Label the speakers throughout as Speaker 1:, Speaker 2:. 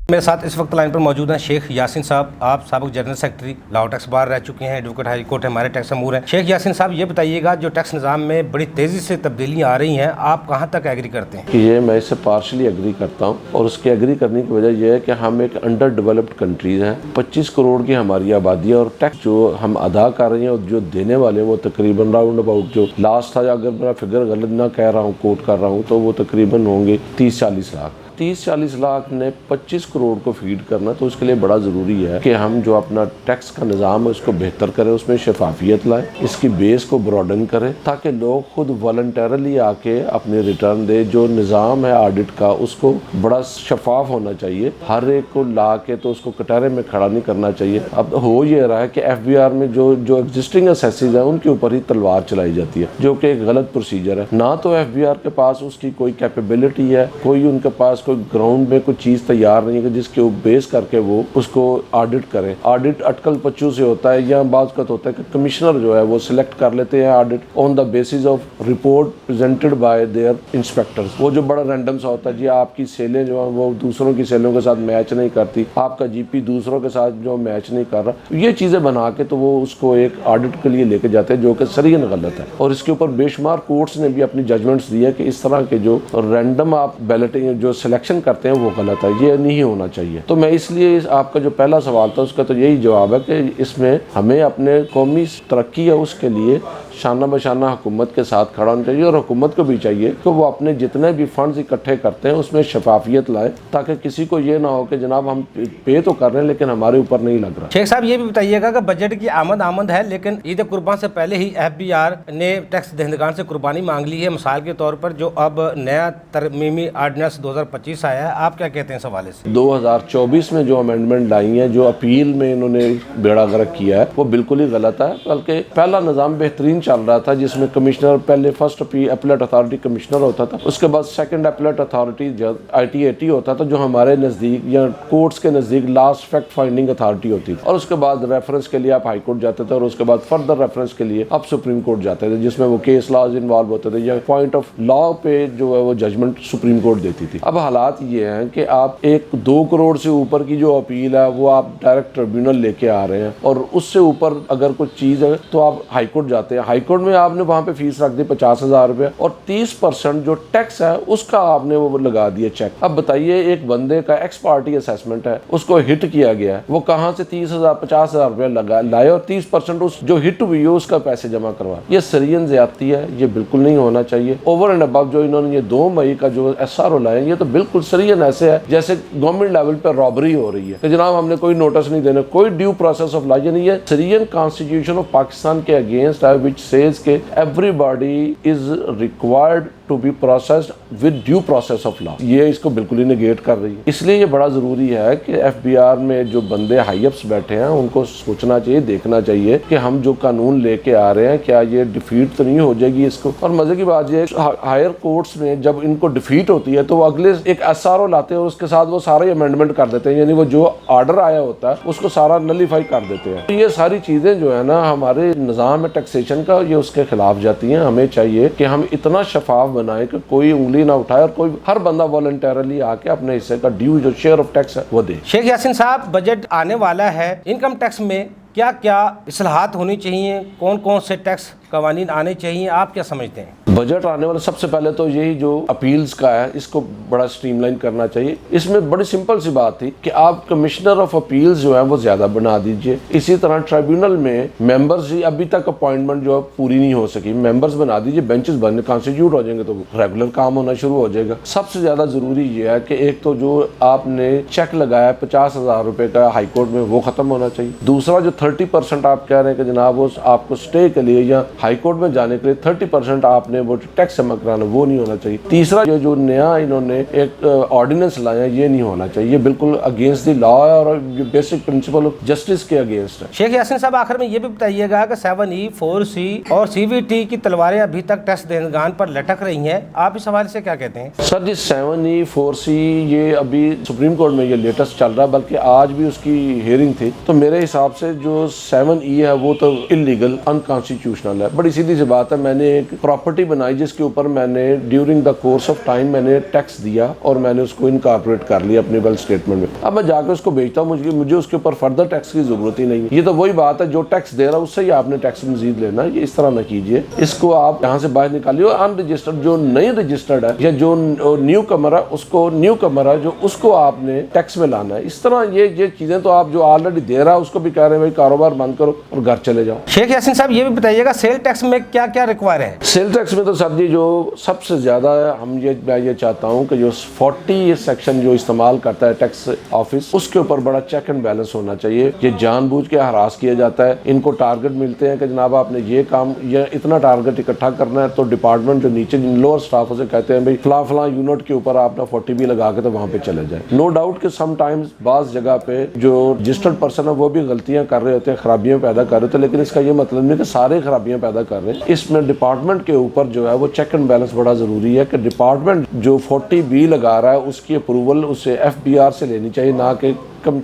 Speaker 1: میرے ساتھ اس وقت لائن پر موجود ہیں شیخ یاسین صاحب. آپ سابق جنرل سیکرٹری لاہور ٹیکس بار رہ چکے ہیں, ایڈوکیٹ ہائی کورٹ ہمارے ٹیکس امور ہیں. شیخ یاسین صاحب یہ بتائیے گا, جو ٹیکس نظام میں بڑی تیزی سے تبدیلیاں آ رہی ہیں, آپ کہاں تک ایگری کرتے ہیں؟
Speaker 2: یہ میں اس سے پارشلی ایگری کرتا ہوں, اور اس کے ایگری کرنے کی وجہ یہ ہے کہ ہم ایک انڈر ڈیولپڈ کنٹریز ہیں. 25 کروڑ کی ہماری آبادی ہے, اور ٹیکس جو ہم ادا کر رہے ہیں اور جو دینے والے ہیں وہ تقریباً راؤنڈ اباؤٹ, جو لاسٹ تھا, اگر میں فگر غلط نہ کہہ رہا ہوں, کوٹ کر رہا ہوں, تو وہ تقریباً ہوں گے 30-40 لاکھ. 30-40 لاکھ نے 25 کروڑ کو فیڈ کرنا, تو اس کے لیے بڑا ضروری ہے کہ ہم جو اپنا ٹیکس کا نظام ہے اس کو بہتر کریں, اس میں شفافیت لائیں, اس کی بیس کو براڈن کریں, تاکہ لوگ خود والنٹیرلی آ کے اپنے ریٹرن دے. جو نظام ہے آڈٹ کا اس کو بڑا شفاف ہونا چاہیے, ہر ایک کو لا کے تو اس کو کٹہرے میں کھڑا نہیں کرنا چاہیے. اب ہو یہ رہا ہے کہ ایف بی آر میں جو ایگزسٹنگ اسیسز ہیں ان کے اوپر ہی تلوار چلائی جاتی ہے, جو کہ ایک غلط پروسیجر ہے. نہ تو ایف بی آر کے پاس اس کی کوئی کیپیبلٹی ہے, کوئی ان کے پاس کوئی گراؤنڈ میں کوئی چیز تیار نہیں ہے جس کے بیس کر کے وہ اس کو آڈٹ کریں. آڈٹ اٹکل پچو سے ہوتا ہے, یا بعض کا ہوتا ہے کہ کمشنر جو ہے وہ سلیکٹ کر لیتے ہیں audit on the basis of report presented by their inspectors. وہ جو بڑا رینڈم سا ہوتا ہے, جی آپ کی سیلیں جو ہیں وہ دوسروں کی سیلوں کے ساتھ میچ نہیں کرتی, آپ کا جی پی دوسروں کے ساتھ جو میچ نہیں کر رہا, یہ چیزیں بنا کے تو وہ اس کو ایک آڈٹ کے لیے لے کے جاتے ہیں, جو کہ سرین غلط ہے. اور اس کے اوپر بے شمار کورٹس نے بھی اپنی ججمنٹس دی ہے کہ اس طرح کے جو رینڈم آپ بیلٹنگ جو سلیکشن کرتے ہیں وہ غلط ہے, یہ نہیں ہونا چاہیے. تو میں اس لیے آپ کا جو پہلا سوال تھا اس کا تو یہی جواب ہے کہ اس میں ہمیں اپنے قومی ترقی ہے اس کے لیے شانہ بشانہ حکومت کے ساتھ کھڑا ہونا چاہیے, اور حکومت کو بھی چاہیے کہ وہ اپنے جتنے بھی فنڈز اکٹھے کرتے ہیں اس میں شفافیت لائے, تاکہ کسی کو یہ نہ ہو کہ جناب ہم پے تو کر رہے ہیں لیکن ہمارے اوپر نہیں لگ رہا.
Speaker 1: شیخ صاحب یہ بھی بتائیے گا کہ بجٹ کی آمد ہے, لیکن عید قربان سے پہلے ہی ایف بی آر نے ٹیکس دہندگان سے قربانی مانگ لی ہے. مثال کے طور پر جو اب نیا ترمیمی آرڈیننس 2025 آیا ہے, آپ کیا کہتے ہیں اس حوالے سے؟
Speaker 2: 2024 میں جو امینڈمنٹ لائی ہیں, جو اپیل میں انہوں نے بیڑا غرق کیا ہے, وہ بالکل ہی غلط ہے. بلکہ پہلا نظام بہترین چل رہا تھا, جس میں کمشنر پہلے فرسٹ اپیلیٹ اتھارٹی کمشنر ہوتا تھا, اس کے بعد سیکنڈ اپیلیٹ اتھارٹی ITAT ہوتا تھا, جو ہمارے نزدیک یا کورٹس کے نزدیک لاسٹ فیکٹ فائنڈنگ اتھارٹی ہوتی تھی. اور اس کے بعد ریفرنس کے لیے آپ ہائی کورٹ جاتے تھے, اور اس کے بعد فردر ریفرنس کے لیے آپ سپریم کورٹ جاتے تھے, جس میں وہ کیس لاز انوالو ہوتے تھے, یا پوائنٹ آف لا پہ جو ہے وہ ججمنٹ سپریم کورٹ دیتی تھی. اب حالات یہ ہیں کہ آپ 2 کروڑ سے اوپر کی جو اپیل ہے وہ آپ ڈائریکٹ ٹریبیونل لے کے آ رہے ہیں, اور اس سے اوپر اگر کوئی چیز ہے تو آپ ہائی کورٹ جاتے ہیں. ہائی کورٹ میں آپ نے وہاں پہ فیس رکھ دی 50,000 روپے, اور 30% جو ٹیکس ہے اس کا آپ نے وہ لگا دیا چیک. اب بتائیے, ایک بندے کا ایکس پارٹی اسیسمنٹ ہے, اس کو ہٹ کیا گیا ہے, وہ کہاں سے 30,000-50,000 روپے لائے, اور 30% اس جو ہٹ ہوئی ہے اس کا پیسے جمع کروا. یہ سرین زیادتی ہے, یہ بالکل نہیں ہونا چاہیے. اوور اینڈ ابو جو انہوں نے یہ 2 مئی کا جو SRO لائے, یہ تو بالکل سرین ایسے ہے جیسے گورنمنٹ لیول پہ رابری ہو رہی ہے کہ جناب ہم نے کوئی نوٹس نہیں دینا, کوئی ڈیو پروسیس آف لا. یعنی یہ سرین کانسٹیٹیوشن آف پاکستان کے اگینسٹ ہے, وچ سیز کہ everybody is required to be processed with due process of law. یہ اس کو بالکل ہی نیگیٹ کر رہی ہے. اس لیے یہ بڑا ضروری ہے کہ FBR میں جو بندے ہائی اپس بیٹھے ہیں ان کو سوچنا چاہیے, دیکھنا چاہیے کہ ہم جو قانون لے کے آ رہے ہیں کیا یہ ڈیفیٹ تو نہیں ہو جائے گی اس کو. اور مزے کی بات یہ ہے, ہائر کورٹس میں جب ان کو ڈیفیٹ ہوتی ہے تو وہ اگلے ایک SRO لاتے ہیں, اور اس کے ساتھ وہ سارے امینڈمنٹ کر دیتے ہیں, یعنی وہ جو آرڈر آیا ہوتا ہے اس کو سارا نلیفائی کر دیتے ہیں. یہ ساری چیزیں جو ہے نا ہمارے نظام ٹیکسیشن کا, یہ اس کے خلاف جاتی ہیں. ہمیں چاہیے کہ ہم اتنا شفاف بنائیں کہ کوئی انگلی نہ اٹھائے, اور کوئی ہر بندہ والنٹیرلی آ کے اپنے حصے کا ڈیو جو شیئر آف ٹیکس ہے وہ دے.
Speaker 1: شیخ یاسین صاحب, بجٹ آنے والا ہے, انکم ٹیکس میں کیا کیا اصلاحات ہونی چاہیے, کون کون سے ٹیکس قوانین آنے چاہیے, آپ کیا سمجھتے ہیں؟
Speaker 2: بجٹ آنے والا سب سے پہلے تو یہی جو اپیلز کا ہے اس کو بڑا سٹریم لائن کرنا چاہیے. اس میں بڑی سمپل سی بات تھی کہ آپ کمشنر آف اپیلز جو ہے وہ زیادہ بنا دیجئے. اسی طرح ٹریبیونل میں ممبرز ہی ابھی تک اپوائنٹمنٹ جو ہے پوری نہیں ہو سکی, ممبرز بنا دیجئے, بینچز بننے کانسٹیٹیوٹ ہو جائیں گے تو ریگولر کام ہونا شروع ہو جائے گا. سب سے زیادہ ضروری یہ ہے کہ ایک تو جو آپ نے چیک لگایا 50,000 روپے کا ہائی کورٹ میں وہ ختم ہونا چاہیے. دوسرا جو 30% آپ کہہ رہے ہیں کہ جناب وہ آپ کو سٹے کے لیے یا ہائی کورٹ میں جانے کے لیے 30% آپ نے وہ ٹیکس جمع کرانا, وہ نہیں ہونا چاہیے. تیسرا یہ جو نیا انہوں نے ایک آرڈیننس لایا یہ نہیں ہونا چاہیے, یہ بالکل اگینسٹ دی لا ہے اور بیسک پرنسپل آف جسٹس کے اگینسٹ ہے.
Speaker 1: شیخ یاسین صاحب, آخر میں یہ بھی بتائیے گا کہ 7E 4C اور CVT کی تلواریں ابھی تک ٹیکس دہندگان پر لٹک رہی ہیں, آپ اس حوالے سے کیا کہتے ہیں؟
Speaker 2: سر جی 7E 4C یہ ابھی سپریم کورٹ میں یہ لیٹسٹ چل رہا ہے, بلکہ آج بھی اس کی ہیئرنگ تھی. تو میرے حساب سے جو 7E ہے وہ تو انلیگل انکانسٹیٹیوشنل ہے. بڑی سیدھی سی بات ہے, میں نے ایک پراپرٹی بنائی جس کے اوپر میں نے during the course of time میں نے ٹیکس دیا اور میں نے اس کو انکارپوریٹ کر لیا اپنے ویلتھ اسٹیٹمنٹ میں. اب میں جا کے اس کو بیچتا ہوں, مجھے اس کے اوپر فردر ٹیکس کی ضرورت ہی نہیں. یہ تو وہی بات ہے, جو ٹیکس دے رہا ہے اس سے ہی آپ نے ٹیکس مزید لینا. یہ اس طرح نہ کیجیے, اس کو آپ یہاں سے باہر نکالیے. ان رجسٹرڈ جو نہیں رجسٹرڈ ہے یا جو نیو کمر ہے اس کو آپ نے ٹیکس میں لانا ہے. اس طرح یہ چیزیں تو آپ جو آلریڈی دے رہا ہے اس کو بھی کہہ رہے ہیں بھائی کاروبار بند کرو اور گھر چلے جاؤ.
Speaker 1: شیخ یاسین صاحب یہ بھی بتائیے گا سیل ٹیکس میں کیا کیا ریکوائر ہے؟
Speaker 2: سیل ٹیکس میں تو سر جی جو سب سے زیادہ میں یہ چاہتا ہوں کہ جو 40 سیکشن جو استعمال کرتا ہے ٹیکس آفس, اس کے اوپر بڑا چیک اینڈ بیلنس ہونا چاہیے. یہ جان بوجھ کے ہراس کیا جاتا ہے. ان کو ٹارگٹ ملتے ہیں کہ جناب آپ نے یہ کام یا اتنا ٹارگٹ اکٹھا کرنا ہے, تو ڈپارٹمنٹ جو نیچے لوور سٹاف سے کہتے ہیں بھائی فلاں یونٹ کے اوپر آپ نے 40 بھی لگا کے تو وہاں پہ چلے جائیں. نو ڈاؤٹ کہ سم ٹائمز بعض جگہ پہ جو رجسٹرڈ پرسن ہے وہ بھی غلطیاں کر رہے ہوتے ہیں, خرابیاں پیدا کر رہے ہوتے ہیں, لیکن اس کا یہ مطلب نہیں کہ سارے خرابیاں پیدا کر رہے ہیں. اس میں ڈپارٹمنٹ کے اوپر جو ہے وہ چیک اینڈ بیلنس بڑا ضروری ہے کہ ڈپارٹمنٹ جو 40 بی لگا رہا ہے اس کی اپروول اسے FBR سے لینی چاہیے, نہ کہ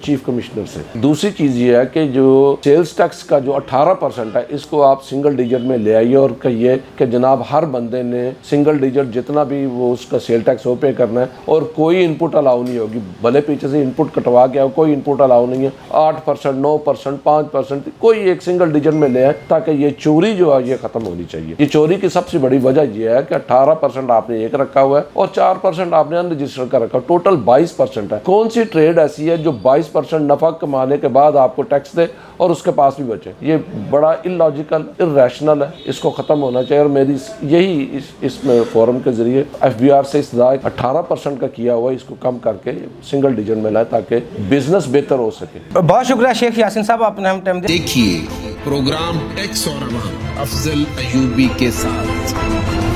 Speaker 2: چیف کمشنر سے. دوسری چیز یہ ہے کہ جو سیلز ٹیکس کا جو 18% ہے اس کو آپ سنگل ڈیجٹ میں لے آئیے اور کہیے کہ جناب ہر بندے نے سنگل ڈیجٹ جتنا بھی وہ اس کا سیل ٹیکس وہ پے کرنا ہے, اور کوئی ان پٹ الاؤ نہیں ہوگی. بھلے پیچھے سے ان پٹ کٹوا کے کوئی ان پٹ الاؤ نہیں ہے. 8%, 9%, 5% کوئی ایک سنگل ڈیجٹ میں لے آئے تاکہ یہ چوری جو ہے یہ ختم ہونی چاہیے. یہ چوری کی سب سے بڑی وجہ یہ ہے کہ 18% آپ نے ایک رکھا ہوا ہے اور 4% آپ نے ان رجسٹر کا رکھا, ٹوٹل 22% ہے. کون سی ٹریڈ ایسی ہے جو 22% نفع کمانے کے بعد آپ کو ٹیکس دے اور اس کے پاس بھی بچے؟ یہ بڑا اللاجیکل, الریشنل ہے. اس کو ختم ہونا چاہیے. اور میری یہی اس میں فورم کے ذریعے FBR سے استدعا 18% کا کیا ہوا, اس کو کم کر کے سنگل ڈیجٹ میں لائے تاکہ بزنس بہتر ہو سکے.
Speaker 1: بہت شکریہ شیخ یاسین صاحب, آپ نے ہم ٹائم دیا.
Speaker 3: دیکھیے پروگرام ٹیکس اور عوام افضل ایوبی کے ساتھ.